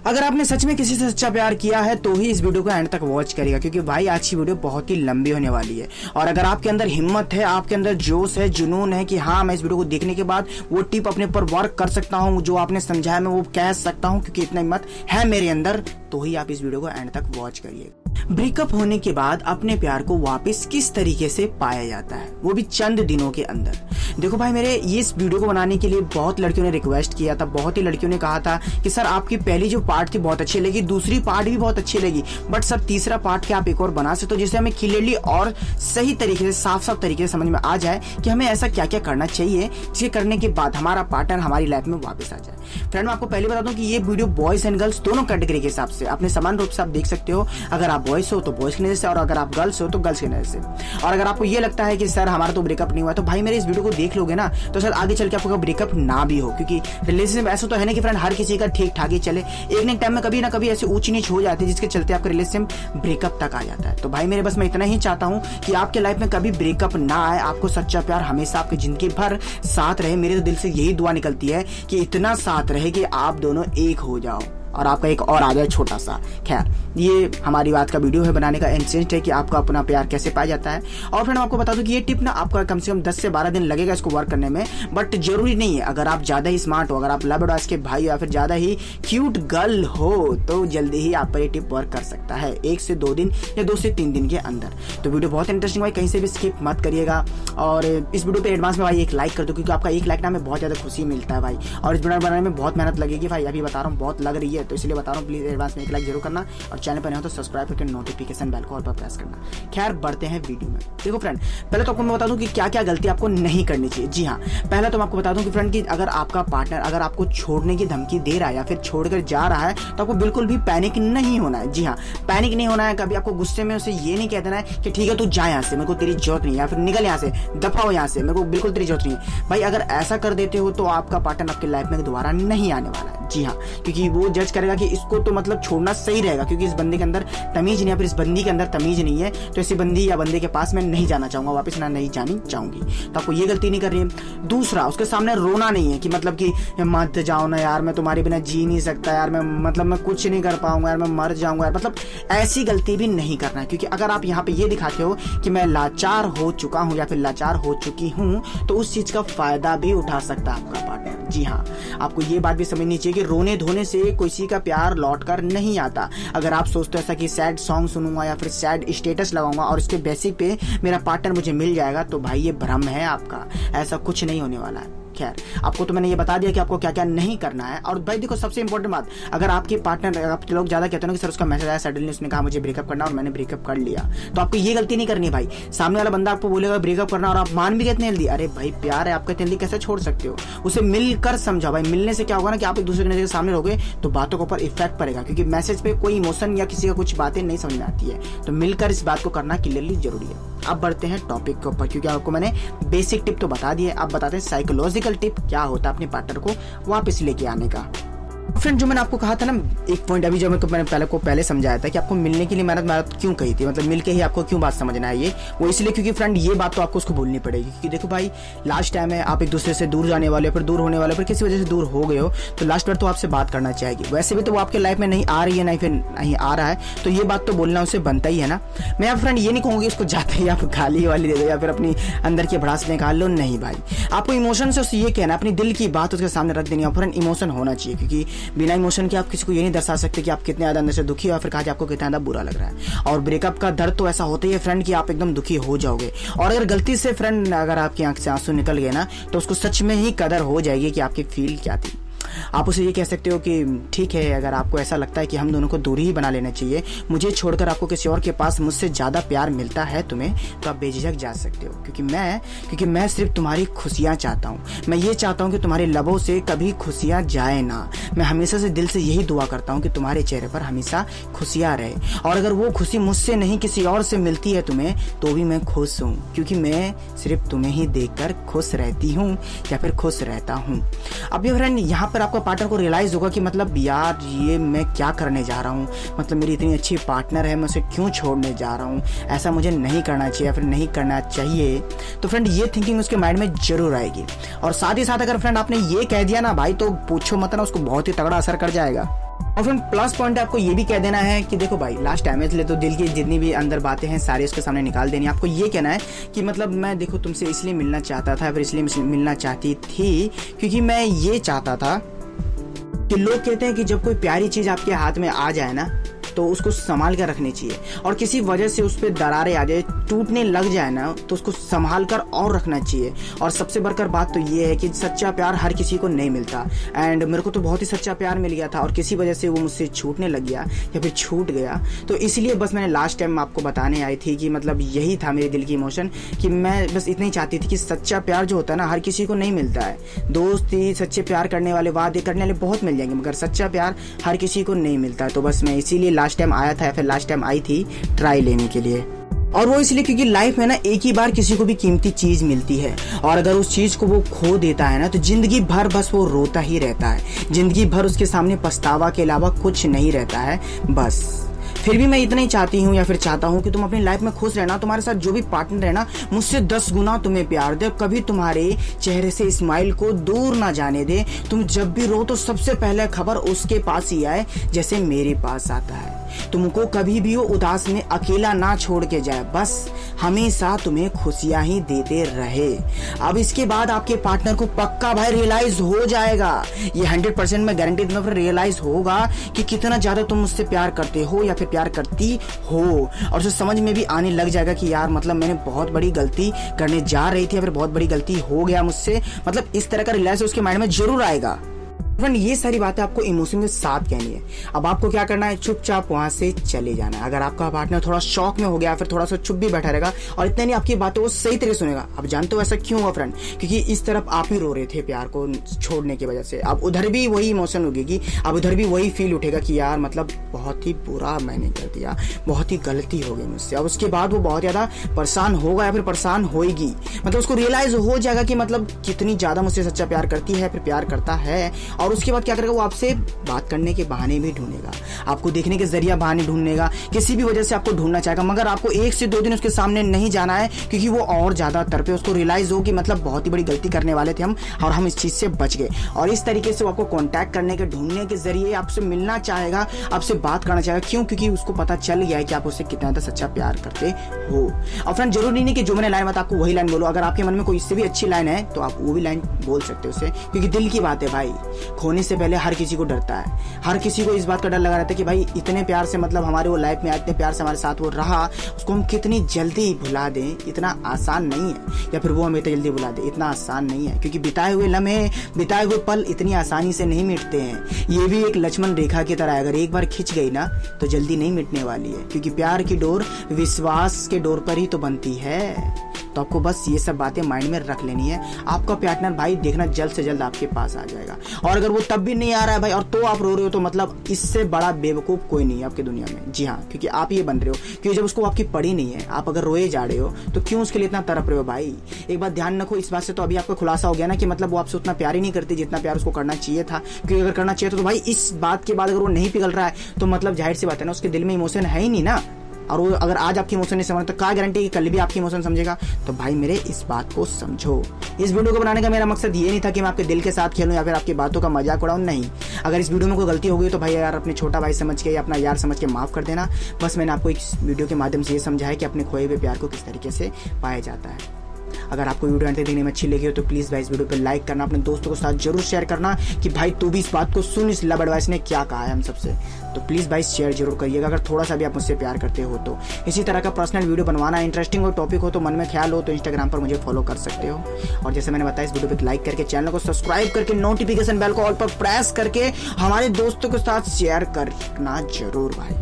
अगर आपने सच में किसी से सच्चा प्यार किया है तो ही इस वीडियो को एंड तक वॉच करिएगा, क्योंकि भाई आज की वीडियो बहुत ही लंबी होने वाली है। और अगर आपके अंदर हिम्मत है, आपके अंदर जोश है, जुनून है कि हाँ मैं इस वीडियो को देखने के बाद वो टिप अपने ऊपर वर्क कर सकता हूँ, जो आपने समझाया मैं वो कह सकता हूँ, क्योंकि इतना हिम्मत है मेरे अंदर, तो ही आप इस वीडियो को एंड तक वॉच करिए। ब्रेकअप होने के बाद अपने प्यार को वापस किस तरीके से पाया जाता है, वो भी चंद दिनों के अंदर। देखो भाई, मेरे इस वीडियो को बनाने के लिए बहुत लड़कियों ने रिक्वेस्ट किया था, बहुत ही लड़कियों ने कहा था कि सर आपकी पहली जो पार्ट थी बहुत अच्छी लगी, दूसरी पार्ट भी बहुत अच्छी लगी, बट सर तीसरा पार्ट क्या आप एक और बना सकते हो जिससे हमें क्लियरली और सही तरीके से साफ तरीके से समझ में आ जाए कि हमें ऐसा क्या क्या करना चाहिए जिसे करने के बाद हमारा पार्टनर हमारी लाइफ में वापस आ जाए। फ्रेंड, मैं आपको पहले बता दूं कि ये वीडियो बॉयज एंड गर्ल्स दोनों कैटेगरी के हिसाब से अपने समान रूप से आप देख सकते हो। अगर आप बॉयज हो तो बॉयज की नजर से, और अगर आप गर्ल्स हो तो गर्ल्स की नजर से। और अगर आपको ये लगता है कि सर हमारा तो ब्रेकअप नहीं हुआ, तो भाई मेरे इस वीडियो को देख लोगे ना तो सर आगे चल के आपको ब्रेकअप ना भी हो, क्योंकि रिलेशनशिप ऐसा तो है ना कि फ्रेंड हर किसी का ठीक ठाक ही चले, एक ना एक टाइम में कभी ना कभी ऐसे ऊंच नीच हो जाती है जिसके चलते आपका रिलेशनशिप ब्रेकअप तक आ जाता है। तो भाई मेरे बस मैं इतना ही चाहता हूं कि आपके लाइफ में कभी ब्रेकअप ना आए, आपको सच्चा प्यार हमेशा आपकी जिंदगी भर साथ रहे। मेरे तो दिल से यही दुआ निकलती है कि इतना साथ रहे कि आप दोनों एक हो जाओ और आपका एक और आ जाए छोटा सा। खैर, ये हमारी बात का वीडियो है बनाने का इंटेंट है कि आपका अपना प्यार कैसे पाया जाता है। और फ्रेंड आपको बता दूं कि ये टिप ना आपका कम से कम 10 से 12 दिन लगेगा इसको वर्क करने में, बट जरूरी नहीं है। अगर आप ज्यादा ही स्मार्ट हो, अगर आप लबड़ास के भाई या फिर ज्यादा ही क्यूट गर्ल हो तो जल्दी ही आप पर ये टिप वर्क कर सकता है, 1 से 2 दिन या 2 से 3 दिन के अंदर। तो वीडियो बहुत इंटरेस्टिंग भाई, कहीं से भी स्किप मत करिएगा। और इस वीडियो पे एडवांस में भाई एक लाइक कर दो, क्योंकि आपका एक लाइक ना हमें बहुत ज्यादा खुशी मिलता है भाई। और इस वीडियो बनाने में बहुत मेहनत लगेगी भाई, अभी बता रहा हूँ बहुत लग रही है, तो इसलिए बता रहा हूँ प्लीज एडवांस में एक लाइक जरूर करना, और चैनल पर नहीं हो तो सब्सक्राइब करके नोटिफिकेशन बेल को ऑल पर प्रेस करना। खैर, बढ़ते हैं वीडियो में। देखो फ्रेंड, पहले तो आपको मैं बता दूं कि क्या क्या गलती आपको नहीं करनी चाहिए। जी हाँ, पहले तो मैं आपको बता दूं कि फ्रेंड कि अगर आपका पार्टनर अगर आपको छोड़ने की धमकी दे रहा है या फिर छोड़कर जा रहा है तो आपको बिल्कुल भी पैनिक नहीं होना है। जी हाँ, पैनिक नहीं होना है। कभी आपको गुस्से में उसे ये नहीं कह देना है कि ठीक है तू जा यहाँ से, मेरे को तेरी जरूरत नहीं है, या फिर निकल यहाँ से, दफा हो यहाँ से, मेरे को बिल्कुल तेरी जरूरत नहीं है। भाई अगर ऐसा कर देते हो तो आपका पार्टनर आपकी लाइफ में दोबारा नहीं आने वाला है। जी हाँ, क्योंकि वो जज करेगा कि इसको तो मतलब छोड़ना सही रहेगा, क्योंकि इस बंदे के अंदर तमीज नहीं है, फिर इस बंदी के अंदर तमीज नहीं है, तो ऐसी बंदी या बंदे के पास मैं नहीं जाना चाहूंगा, वापस ना नहीं जानी चाहूंगी। तो आपको ये गलती नहीं कर रही है। दूसरा, उसके सामने रोना नहीं है कि मतलब कि मत जाओ ना यार, मैं तुम्हारे बिना जी नहीं सकता यार, मैं कुछ नहीं कर पाऊंगा यार, मैं मर जाऊंगा यार, मतलब ऐसी गलती भी नहीं करना है। क्योंकि अगर आप यहाँ पे ये दिखाते हो कि मैं लाचार हो चुका हूँ या फिर लाचार हो चुकी हूँ, तो उस चीज का फायदा भी उठा सकता है आपका पार्टनर। जी हाँ, आपको ये बात भी समझनी चाहिए कि रोने धोने से किसी का प्यार लौट कर नहीं आता। अगर आप सोचते हो ऐसा कि सैड सॉन्ग सुनूंगा या फिर सैड स्टेटस लगाऊंगा और इसके बेसिक पे मेरा पार्टनर मुझे मिल जाएगा, तो भाई ये भ्रम है आपका, ऐसा कुछ नहीं होने वाला है। खैर, आपको तो मैंने ये बता दिया कि आपको क्या क्या नहीं करना है। और भाई देखो, सबसे इंपॉर्टेंट बात, अगर आपके पार्टनर, आपके लोग ज्यादा कहते हैं कि सर उसका मैसेज आया सडनली, उसने कहा मुझे ब्रेकअप करना और मैंने ब्रेकअप कर लिया, तो आपको ये गलती नहीं करनी है भाई। सामने वाला बंदा आपको बोलेगा ब्रेकअप करना और आप मान भी कहते हैं जल्दी, अरे भाई प्यार है आपका, जल्दी कैसे छोड़ सकते हो? उसे मिलकर समझाओ भाई। मिलने से क्या होगा ना कि आप एक दूसरे के सामने रहोगे तो बातों के ऊपर इफेक्ट पड़ेगा, क्योंकि मैसेज पे कोई इमोशन या किसी का कुछ बातें नहीं समझ में आती है, तो मिलकर इस बात को करना क्लियरली जरूरी है। अब बढ़ते हैं टॉपिक के ऊपर, क्योंकि आपको मैंने बेसिक टिप तो बता दी है, अब बताते हैं साइकोलॉजिकल टिप क्या होता है अपने पार्टनर को वापस लेके आने का। फ्रेंड, जो मैंने आपको कहा था ना एक पॉइंट, अभी जो मैंने पहले समझाया था कि आपको मिलने के लिए मेहनत क्यों कही थी, मतलब मिलके ही आपको क्यों बात समझना है, ये वो इसलिए क्योंकि फ्रेंड ये बात तो आपको उसको बोलनी पड़ेगी। क्योंकि देखो भाई, लास्ट टाइम है, आप एक दूसरे से दूर जाने वाले, फिर दूर होने वाले, फिर किसी वजह से दूर हो गए हो, तो लास्ट बार तो आपसे बात करना चाहेगी। वैसे भी तो वो आपके लाइफ में नहीं आ रही है, नहीं आ रहा है, तो ये बात तो बोलना उसे बनता ही है ना। मैं आप फ्रेंड ये नहीं कहूँगी उसको जाते ही आप गाली वाली दे दो या फिर अपनी अंदर की भड़ास निकाल लो, नहीं भाई। आपको इमोशन से उससे ये कहना, अपनी दिल की बात उसके सामने रख देनी है। फ्रेंड, इमोशन होना चाहिए, क्योंकि बिना इमोशन के आप किसी को ये नहीं दर्शा सकते कि आप कितने ज्यादा अंदर से दुखी हो, फिर कहा कि आपको कितना ज्यादा बुरा लग रहा है। और ब्रेकअप का दर्द तो ऐसा होता ही है फ्रेंड कि आप एकदम दुखी हो जाओगे। और अगर गलती से फ्रेंड अगर आपकी आंख से आंसू निकल गए ना, तो उसको सच में ही कदर हो जाएगी कि आपकी फील क्या थी। आप उसे ये कह सकते हो कि ठीक है, अगर आपको ऐसा लगता है कि हम दोनों को दूरी ही बना लेना चाहिए, मुझे छोड़कर आपको किसी और के पास मुझसे ज्यादा प्यार मिलता है तुम्हें, तो आप बेझिझक जा सकते हो, क्योंकि मैं सिर्फ तुम्हारी खुशियां चाहता हूँ। मैं ये चाहता हूँ कि तुम्हारे लबों से कभी खुशियां जाए ना। मैं हमेशा से दिल से यही दुआ करता हूँ कि तुम्हारे चेहरे पर हमेशा खुशियां रहे। और अगर वो खुशी मुझसे नहीं किसी और से मिलती है तुम्हें, तो भी मैं खुश हूँ, क्योंकि मैं सिर्फ तुम्हें ही देखकर खुश रहती हूँ या फिर खुश रहता हूँ। अब ये फ्रेंड यहाँ पर आपका पार्टनर को रियलाइज होगा कि मतलब यार ये मैं क्या करने जा रहा हूँ, मतलब मेरी इतनी अच्छी पार्टनर है, मैं उसे क्यों छोड़ने जा रहा हूँ, ऐसा मुझे नहीं करना चाहिए या फिर नहीं करना चाहिए। तो फ्रेंड ये थिंकिंग उसके माइंड में जरूर आएगी। और साथ ही साथ अगर फ्रेंड आपने ये कह दिया ना भाई, तो पूछो मत ना, उसको बहुत ही तगड़ा असर कर जाएगा। और फ्रेंड प्लस पॉइंट आपको ये भी कह देना है कि देखो भाई लास्ट टाइम इसलिए तो दिल की जितनी भी अंदर बातें हैं सारी उसके सामने निकाल देनी। आपको ये कहना है कि मतलब मैं देखो तुमसे इसलिए मिलना चाहता था, फिर इसलिए मिलना चाहती थी क्योंकि मैं ये चाहता था कि लोग कहते हैं कि जब कोई प्यारी चीज़ आपके हाथ में आ जाए ना तो उसको संभाल कर रखनी चाहिए, और किसी वजह से उस पर दरारें आ जाए, टूटने लग जाए ना तो उसको संभाल कर और रखना चाहिए। और सबसे बढ़कर बात तो ये है कि सच्चा प्यार हर किसी को नहीं मिलता, एंड मेरे को तो बहुत ही सच्चा प्यार मिल गया था और किसी वजह से वो मुझसे छूटने लग गया या फिर छूट गया। तो इसलिए बस मैंने लास्ट टाइम आपको बताने आई थी कि मतलब यही था मेरे दिल की इमोशन कि मैं बस इतना ही चाहती थी कि सच्चा प्यार जो होता है ना हर किसी को नहीं मिलता है। दोस्ती सच्चे प्यार करने वाले, वादे करने वाले बहुत मिल जाएंगे, मगर सच्चा प्यार हर किसी को नहीं मिलता है। तो बस मैं इसीलिए लास्ट टाइम आया था या फिर लास्ट टाइम आई थी ट्राई लेने के लिए। और वो इसलिए क्योंकि लाइफ में ना एक ही बार किसी को भी कीमती चीज मिलती है, और अगर उस चीज को वो खो देता है ना तो जिंदगी भर बस वो रोता ही रहता है। जिंदगी भर उसके सामने पछतावा के अलावा कुछ नहीं रहता है बस। फिर भी मैं इतना ही चाहती हूँ या फिर चाहता हूँ कि तुम अपनी लाइफ में खुश रहना, तुम्हारे साथ जो भी पार्टनर है ना मुझसे 10 गुना तुम्हें प्यार दे, कभी तुम्हारे चेहरे से स्माइल को दूर ना जाने दे। तुम जब भी रो तो सबसे पहले खबर उसके पास ही आए जैसे मेरे पास आता है। तुमको कभी भी वो उदास में अकेला ना छोड़ के जाए, बस हमेशा तुम्हें खुशियां ही देते रहे। अब इसके बाद आपके पार्टनर को पक्का भाई रियलाइज हो जाएगा, ये 100% में गारंटी दूंगा, फिर रियलाइज होगा कि कितना ज्यादा तुम मुझसे प्यार करते हो या फिर प्यार करती हो, और उसे समझ में भी आने लग जाएगा कि यार मतलब मैंने बहुत बड़ी गलती करने जा रही थी या फिर बहुत बड़ी गलती हो गया मुझसे। मतलब इस तरह का रियलाइज उसके माइंड में जरूर आएगा। फ्रेंड ये सारी बातें आपको इमोशन के साथ कहनी है। अब आपको क्या करना है, चुपचाप वहां से चले जाना है। अगर आपका पार्टनर थोड़ा शॉक में हो गया फिर थोड़ा सा चुप भी बैठा रहेगा और इतने नहीं आपकी बातों को सही तरह सुनेगा। अब जानते हो ऐसा क्यों हुआ फ्रेंड, क्योंकि इस तरफ आप ही रो रहे थे प्यार को छोड़ने की वजह से। अब उधर भी वही इमोशन होगी, अब उधर भी वही फील उठेगा कि यार मतलब बहुत ही बुरा मैंने कर दिया, बहुत ही गलती हो गई मुझसे। अब उसके बाद वो बहुत ज्यादा परेशान होगा या फिर परेशान होगी, मतलब उसको रियलाइज हो जाएगा कि मतलब कितनी ज्यादा मुझसे सच्चा प्यार करती है, फिर प्यार करता है। और उसके बाद क्या करेगा, वो आपसे बात करने के बहाने भी ढूंढेगा, आपको देखने के जरिए बहाने ढूंढेगा, किसी भी वजह से आपको ढूंढना चाहेगा। मगर आपको 1 से 2 दिन उसके सामने नहीं जाना है, क्योंकि वो और ज्यादा तड़पे, उसको रियलाइज हो कि मतलब बहुत ही बड़ी गलती करने वाले थे हम और हम इस चीज से बच गए। और इस तरीके से वो आपको कांटेक्ट करने के, ढूंढने के जरिए आपसे मिलना चाहेगा, आपसे बात करना चाहेगा। क्यों? क्योंकि उसको पता चल गया है कि आप उससे कितना ज्यादा सच्चा प्यार करते हो। और फ्रेंड जरूरी नहीं कि जो मैंने लाइन बताया आपको वही लाइन बोलो, अगर आपके मन में कोई इससे भी अच्छी लाइन है तो आप वो भी लाइन बोल सकते हो उसे, क्योंकि दिल की बात है भाई। खोने से पहले हर किसी को डरता है, हर किसी को इस बात का डर लगा रहता है कि भाई इतने प्यार से मतलब हमारे वो लाइफ में इतने प्यार से हमारे साथ वो रहा, उसको हम कितनी जल्दी भुला दें, इतना आसान नहीं है। या फिर वो हमें इतनी जल्दी भुला दे, इतना आसान नहीं है, क्योंकि बिताए हुए लम्हे, बिताए हुए पल इतनी आसानी से नहीं मिटते हैं। ये भी एक लक्ष्मण रेखा की तरह है, अगर एक बार खिंच गई ना तो जल्दी नहीं मिटने वाली है, क्योंकि प्यार की डोर विश्वास के डोर पर ही तो बनती है। तो आपको बस ये सब बातें माइंड में रख लेनी है। आपका पार्टनर भाई देखना जल्द से जल्द आपके पास आ जाएगा, और अगर वो तब भी नहीं आ रहा है भाई और तो आप रो रहे हो तो मतलब इससे बड़ा बेवकूफ कोई नहीं है आपकी दुनिया में। जी हाँ, क्योंकि आप ये बन रहे हो, क्योंकि जब उसको आपकी पड़ी नहीं है, आप अगर रोए जा रहे हो तो क्यों उसके लिए इतना तड़प रहे हो भाई। एक बात ध्यान रखो, इस बात से तो अभी आपको खुलासा हो गया ना कि मतलब वो आपसे उतना प्यार ही नहीं करती जितना प्यार उसको करना चाहिए था। क्योंकि अगर करना चाहिए तो भाई इस बात के बाद अगर वो नहीं पिघल रहा है तो मतलब जाहिर सी बात है ना उसके दिल में इमोशन है ही नहीं ना। और वो अगर आज आपकी इमोशन नहीं समझ तो क्या गारंटी कि कल भी आपकी इमोशन समझेगा। तो भाई मेरे इस बात को समझो। इस वीडियो को बनाने का मेरा मकसद ये नहीं था कि मैं आपके दिल के साथ खेलूं या फिर आपकी बातों का मजाक उड़ाऊं, नहीं। अगर इस वीडियो में कोई गलती हो गई तो भाई यार अपने छोटा भाई समझ के या अपना यार समझ के माफ कर देना। बस मैंने आपको इस वीडियो के माध्यम से ये समझाया कि अपने खोए हुए प्यार को किस तरीके से पाया जाता है। अगर आपको वीडियो अंत देखने में अच्छी लगी हो तो प्लीज़ भाई इस वीडियो पे लाइक करना, अपने दोस्तों के साथ जरूर शेयर करना कि भाई तू भी इस बात को सुन, इस लव एडवाइस ने क्या कहा है हम सबसे। तो प्लीज़ भाई शेयर जरूर करिएगा अगर थोड़ा सा भी आप मुझसे प्यार करते हो तो। इसी तरह का पर्सनल वीडियो बनवाना, इंटरेस्टिंग हो, टॉपिक हो तो मन में ख्याल हो तो इंस्टाग्राम पर मुझे फॉलो कर सकते हो। और जैसे मैंने बताया इस वीडियो पर लाइक करके, चैनल को सब्सक्राइब करके, नोटिफिकेशन बेल को ऑल पर प्रेस करके हमारे दोस्तों के साथ शेयर करना जरूर भाई।